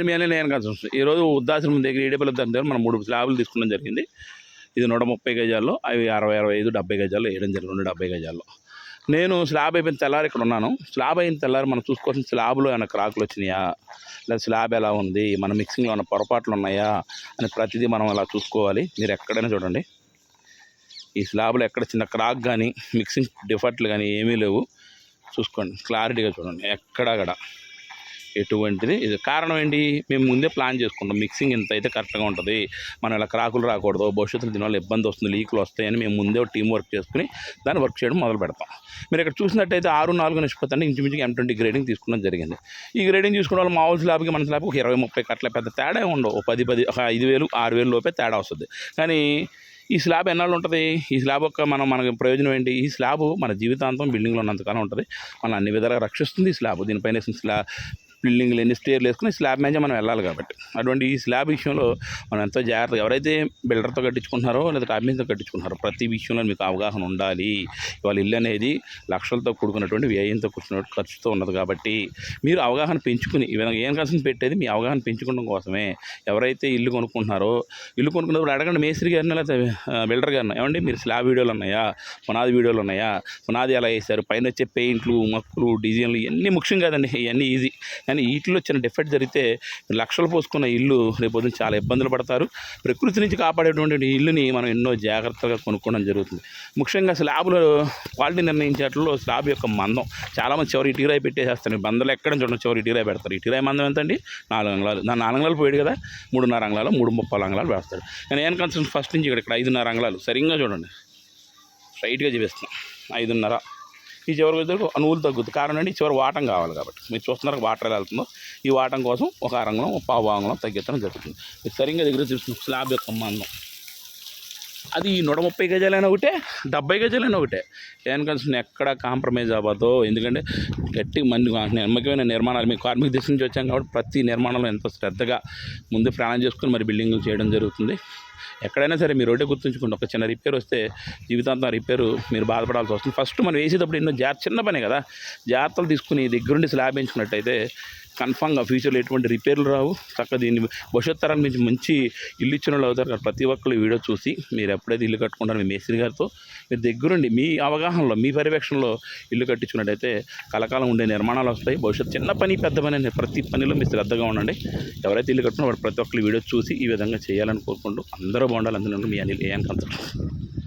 నేను కన్స్ట్రక్షన్ ఈరోజు వృద్ధాశ్రమం దగ్గర ఈడేపల్లి దగ్గర మనం 3 స్లాబులు తీసుకోవడం జరిగింది. ఇది 130 గజాల్లో, అవి 60, 65, 70 గజాల్లో వేయడం జరిగింది. 270 గజాల్లో. నేను స్లాబ్ అయిపోయిన తెల్లారి ఇక్కడ ఉన్నాను. స్లాబ్ అయిన తెల్లారి మనం చూసుకోవాల్సిన స్లాబ్లో ఏమైనా క్రాకులు వచ్చినాయా, లేదా స్లాబ్ ఎలా ఉంది, మన మిక్సింగ్లో ఏమైనా పొరపాట్లు ఉన్నాయా అని ప్రతిదీ మనం అలా చూసుకోవాలి. మీరు ఎక్కడైనా చూడండి, ఈ స్లాబ్లో ఎక్కడ చిన్న క్రాక్ కానీ మిక్సింగ్ డిఫెక్ట్లు కానీ ఏమీ లేవు. చూసుకోండి, క్లారిటీగా చూడండి, ఎక్కడక్కడ ఎటువంటిది. ఇది కారణం ఏంటి, మేము ముందే ప్లాన్ చేసుకుంటాం. మిక్సింగ్ ఎంత అయితే కరెక్ట్గా ఉంటుంది, మనం ఇలా క్రాకులు రాకూడదు, భవిష్యత్తులో దీనివల్ల ఇబ్బంది వస్తుంది, లీకులు వస్తాయని మేము ముందే టీం వర్క్ చేసుకుని దాన్ని వర్క్ చేయడం మొదలు పెడతాం. మీరు ఇక్కడ చూసినట్టయితే 6-4 నిష్పత్తి అంటే ఇంచుమించుగా M20 గ్రేడింగ్ తీసుకోవడం జరిగింది. ఈ గ్రేడింగ్ తీసుకున్న వాళ్ళు మామూలు స్లాబ్కి మన స్లాబ్కి ఒక 20-30 కట్ల పెద్ద తేడా ఉండవు. 10 ఒక 5,000, 6,000 లోపే తేడా వస్తుంది. కానీ ఈ స్లాబ్ ఎన్నాళ్ళు ఉంటుంది, ఈ స్లాబ్ యొక్క మనకి ప్రయోజనం ఏంటి, ఈ స్లాబ్ మన జీవితాంతం బిల్డింగ్లో ఉన్నంతకాలం ఉంటుంది. మనం అన్ని విధాలుగా రక్షిస్తుంది ఈ స్లాబ్. దీనిపైన బిల్డింగ్లు ఎన్ని స్టేర్లు వేసుకుని స్లాబ్ మీద మనం వెళ్ళాలి కాబట్టి, అటువంటి ఈ స్లాబ్ విషయంలో మనం ఎంతో జాగ్రత్తగా, ఎవరైతే బిల్డర్తో కట్టించుకుంటున్నారో లేదా కార్మికులతో కట్టించుకుంటున్నారో ప్రతి విషయంలో మీకు అవగాహన ఉండాలి. వాళ్ళ ఇల్లు అనేది లక్షలతో కూడుకున్నటువంటి వ్యయంతో కూర్చున్నటువంటి ఖర్చుతో ఉన్నది కాబట్టి మీరు అవగాహన పెంచుకుని ఈ విధంగా ఏం కలిసి పెట్టేది మీ అవగాహన పెంచుకోవడం కోసమే. ఎవరైతే ఇల్లు కొనుక్కున్నప్పుడు అడగండి మేస్త్రి గారిని లేదా బిల్డర్ గారిని, ఏమండి మీరు స్లాబ్ వీడియోలు ఉన్నాయా, పునాది వీడియోలు ఉన్నాయా, పునాది ఎలా వేశారు, పైన వచ్చే పెయింట్లు, మక్కులు, డిజైన్లు ఇవన్నీ ముఖ్యం కాదండి, ఇవన్నీ ఈజీ. కానీ వీటిలో చిన్న డిఫెక్ట్ జరిగితే లక్షలు పోసుకున్న ఇల్లు రేపొద్దున చాలా ఇబ్బందులు పడతారు. ప్రకృతి నుంచి కాపాడేటువంటి ఇల్లుని మనం ఎన్నో జాగ్రత్తగా కొనుక్కోవడం జరుగుతుంది. ముఖ్యంగా స్లాబ్లో క్వాలిటీ నిర్ణయించేట్లో స్లాబ్ యొక్క మందం, చాలామంది చివరి ఇటుకరాయి పెట్టేసేస్తారు. బందలు ఎక్కడ చూడండి చివరి ఇటుకరాయి పెడతారు. ఇటుకరాయి మందం ఎంతండి, 4 అంగుళాలు. దాని 4 అంగుళాలు పోయాడు కదా, 3.5 అంగుళాలు, 3.30 అంగుళాలు వేస్తాడు. కానీ ఏం కన్స్ట్రక్షన్ ఫస్ట్ నుంచి ఇక్కడ 5.5 అంగుళాలు సరిగ్గా చూడండి, స్ట్రైట్గా చూపిస్తున్నాం. 5.5 ఈ చివరి వరకు నూలు తగ్గుతుంది. కారణం ఏంటి, చివరి వాటం కావాలి కాబట్టి. మీరు చూస్తున్నారు వాటర్ ఎలా వెళ్తుందో, ఈ వాటం కోసం ఒక 1 అంగుళం, 1/4 అంగుళం తగ్గించడం జరుగుతుంది. మీరు సరిగ్గా దగ్గర చూస్తున్నాం స్లాబ్ యొక్క మందం. అది 130 గజాలైనా ఒకటే, 70 గజాలైనా ఒకటే. ఏం కన్స్ట్రక్షన్ ఎక్కడ కాంప్రమైజ్ అవ్వదు. ఎందుకంటే గట్టి నమ్మకమైన నిర్మాణాలు, మీ కార్మిక దృష్టి నుంచి వచ్చాం కాబట్టి ప్రతి నిర్మాణంలో ఎంతో శ్రద్ధగా ముందు ప్లాన్ చేసుకుని మరి బిల్డింగ్లు చేయడం జరుగుతుంది. ఎక్కడైనా సరే మీరు ఒకటే గుర్తుంచుకోండి, ఒక చిన్న రిపేర్ వస్తే జీవితాంతం రిపేరు మీరు బాధపడాల్సి వస్తుంది. ఫస్ట్ మనం వేసేటప్పుడు ఎన్నో చిన్న పనే కదా, జాగ్రత్తలు తీసుకుని దగ్గరుండి స్లాబ్ వేయించుకున్నట్టయితే కన్ఫామ్గా ఫ్యూచర్లో ఎటువంటి రిపేర్లు రావు. చక్కగా దీన్ని భవిష్యత్ తరాల నుంచి మంచి ఇల్లు ఇచ్చిన వాళ్ళు అవుతారు. ప్రతి ఒక్కరు వీడియో చూసి మీరు ఎప్పుడైతే ఇల్లు కట్టుకుంటారో మీ మేస్త్రి గారితో మీరు దగ్గరుండి మీ అవగాహనలో, మీ పర్యవేక్షణలో ఇల్లు కట్టించుకున్నట్టయితే కలకాలం ఉండే నిర్మాణాలు వస్తాయి. భవిష్యత్తు చిన్న పని పెద్ద పని అనే ప్రతి పనిలో మీరు శ్రద్ధగా ఉండండి. ఎవరైతే ఇల్లు కట్టుకున్నారో ప్రతి ఒక్కరు వీడియో చూసి ఈ విధంగా చేయాలని కోరుకుంటూ అందరూ బాగుండాలి. అందులో మీ అనిల్ ఏఎన్ కన్స్ట్రక్షన్.